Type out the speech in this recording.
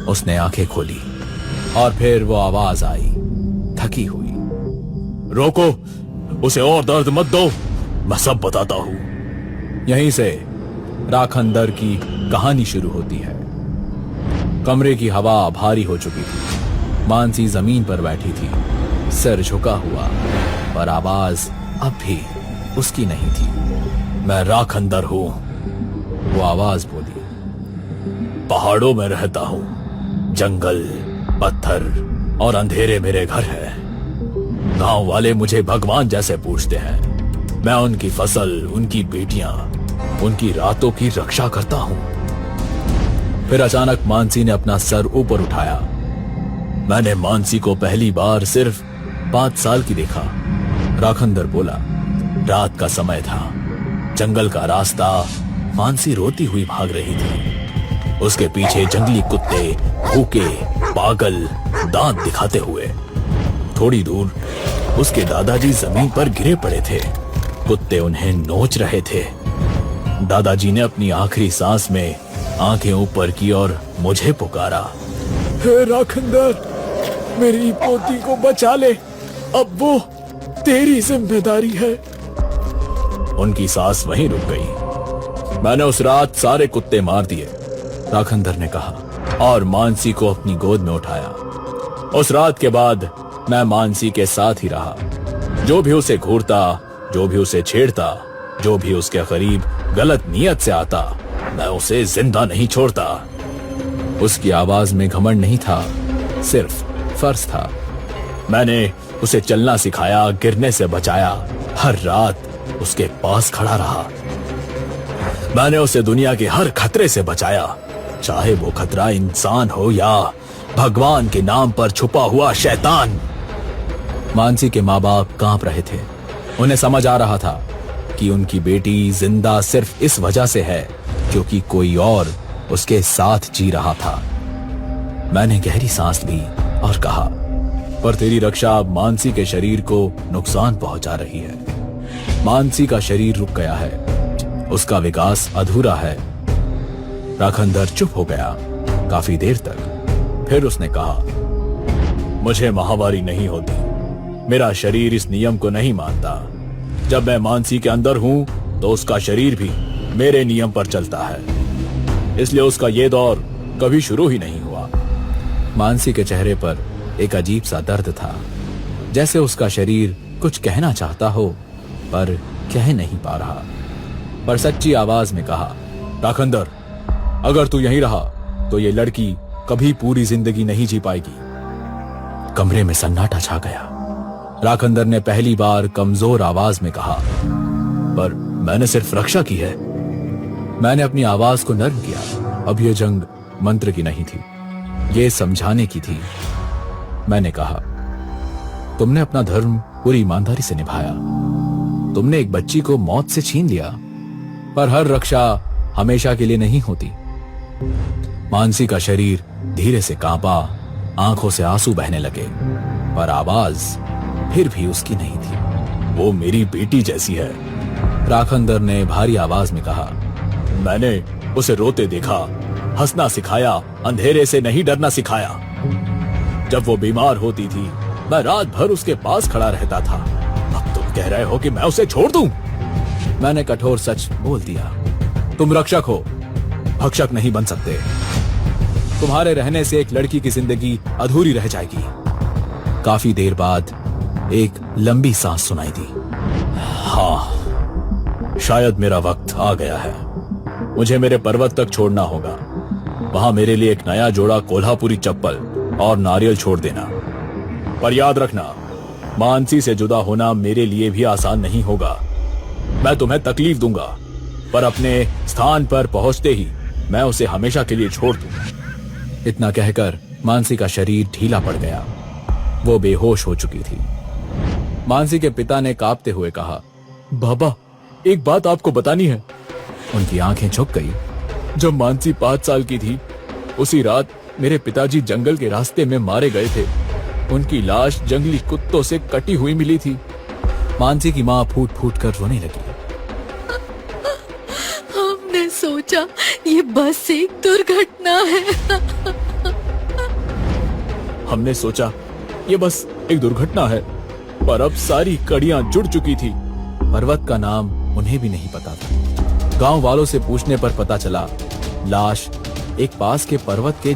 उसने आंखें खोली और फिर वो आवाज आई, थकी हुई। रोको, उसे और दर्द मत दो, मैं सब बताता हूं। यहीं से राखंदर की कहानी शुरू होती है। कमरे की हवा भारी हो चुकी थी। मानसी जमीन पर बैठी थी, सिर झुका हुआ, पर आवाज अब भी उसकी नहीं थी। मैं राखंदर हूं, वो आवाज बोली। पहाड़ों में रहता हूं, जंगल, पत्थर और अंधेरे मेरे घर है। गांव वाले मुझे भगवान जैसे पूछते हैं। मैं उनकी फसल, उनकी बेटियां, उनकी रातों की रक्षा करता हूं। फिर अचानक मानसी ने अपना सर ऊपर उठाया। मैंने मानसी को पहली बार सिर्फ 5 साल की देखा। राखंदर बोला। रात का समय था, जंगल का रास्ता। मानसी रोती हुई भाग रही थी। उसके पीछे जंगली कुत्ते, भूखे, पागल, दांत दिखाते हुए। थोड़ी दूर उसके दादाजी जमीन पर गिरे पड़े थे। कुत्ते उन्हें नोच रहे थे। दादाजी ने अपनी आखिरी सांस में आंखें ऊपर की और मुझे पुकारा। हे राखंदर, मेरी पोती को बचा ले, अब वो तेरी जिम्मेदारी है। उनकी सांस वहीं रुक गई। मैंने उस रात सारे कुत्ते मार दिए, राखंदर ने कहा, और मानसी को अपनी गोद में उठाया। उस रात के बाद मैं मानसी के साथ ही रहा। जो भी उसे घूरता, जो भी उसे छेड़ता, जो भी उसके करीब गलत नियत से आता, मैं उसे जिंदा नहीं छोड़ता। उसकी आवाज में घमंड नहीं था, सिर्फ फर्ज था। मैंने उसे चलना सिखाया, गिरने से बचाया, हर रात उसके पास खड़ा रहा। मैंने उसे दुनिया के हर खतरे से बचाया, चाहे वो खतरा इंसान हो या भगवान के नाम पर छुपा हुआ शैतान। मानसी के माँ बाप कांप रहे थे। उन्हें समझ आ रहा था कि उनकी बेटी जिंदा सिर्फ इस वजह से है क्योंकि कोई और उसके साथ जी रहा था। मैंने गहरी सांस ली और कहा, पर तेरी रक्षा मानसी के शरीर को नुकसान पहुंचा रही है। मानसी का शरीर रुक गया है, उसका विकास अधूरा है। राखंदर चुप हो गया काफी देर तक। फिर उसने कहा, मुझे माहवारी नहीं होती, मेरा शरीर इस नियम को नहीं मानता। जब मैं मानसी के अंदर हूं तो उसका शरीर भी मेरे नियम पर चलता है, इसलिए उसका ये दौर कभी शुरू ही नहीं हुआ। मानसी के चेहरे पर एक अजीब सा दर्द था, जैसे उसका शरीर कुछ कहना चाहता हो पर कह नहीं पा रहा। पर सच्ची आवाज में कहा, राखंदर, अगर तू यहीं रहा तो ये लड़की कभी पूरी जिंदगी नहीं जी पाएगी। कमरे में सन्नाटा छा गया। राखंदर ने पहली बार कमजोर आवाज में कहा, पर मैंने सिर्फ रक्षा की है। मैंने अपनी आवाज को नर्म किया। अब यह जंग मंत्र की नहीं थी, ये समझाने की थी। मैंने कहा, तुमने अपना धर्म पूरी ईमानदारी से निभाया। तुमने एक बच्ची को मौत से छीन लिया, पर हर रक्षा हमेशा के लिए नहीं होती। मानसी का शरीर धीरे से कांपा, आंखों से आंसू बहने लगे, पर आवाज फिर भी उसकी नहीं थी। वो मेरी बेटी जैसी है, राखंदर ने भारी आवाज में कहा। मैंने उसे रोते देखा, हंसना सिखाया, अंधेरे से नहीं डरना सिखाया। जब वो बीमार होती थी, मैं रात भर उसके पास खड़ा रहता था। अब तुम कह रहे हो कि मैं उसे छोड़ दूं? मैंने कठोर सच बोल दिया। तुम रक्षक हो, भक्षक नहीं बन सकते। तुम्हारे रहने से एक लड़की की जिंदगी अधूरी रह जाएगी। काफी देर बाद एक लंबी सांस सुनाई दी। हाँ, शायद मेरा वक्त आ गया है। मुझे मेरे पर्वत तक छोड़ना होगा। वहां मेरे लिए एक नया जोड़ा कोल्हापुरी चप्पल और नारियल छोड़ देना। पर याद रखना, मानसी से जुदा होना मेरे लिए भी आसान नहीं होगा। मैं तुम्हें तकलीफ दूंगा, पर अपने स्थान पर पहुंचते ही मैं उसे हमेशा के लिए छोड़ दूं। इतना कहकर मानसी का शरीर ढीला पड़ गया। वो बेहोश हो चुकी थी। मानसी के पिता ने कांपते हुए कहा, बाबा, एक बात आपको बतानी है। उनकी आंखें झुक गई। जब मानसी 5 साल की थी, उसी रात मेरे पिताजी जंगल के रास्ते में मारे गए थे। उनकी लाश जंगली कुत्तों से कटी हुई मिली थी। मानसी की मां फूट फूट कर रोने लगी। हमने सोचा ये बस एक दुर्घटना है। हमने सोचा ये बस एक दुर्घटना है, पर अब सारी कड़ियां जुड़ चुकी थी। पर्वत का नाम उन्हें भी नहीं पता था। गांव वालों से पूछने पर पता चला लाश एक पास के पर्वत के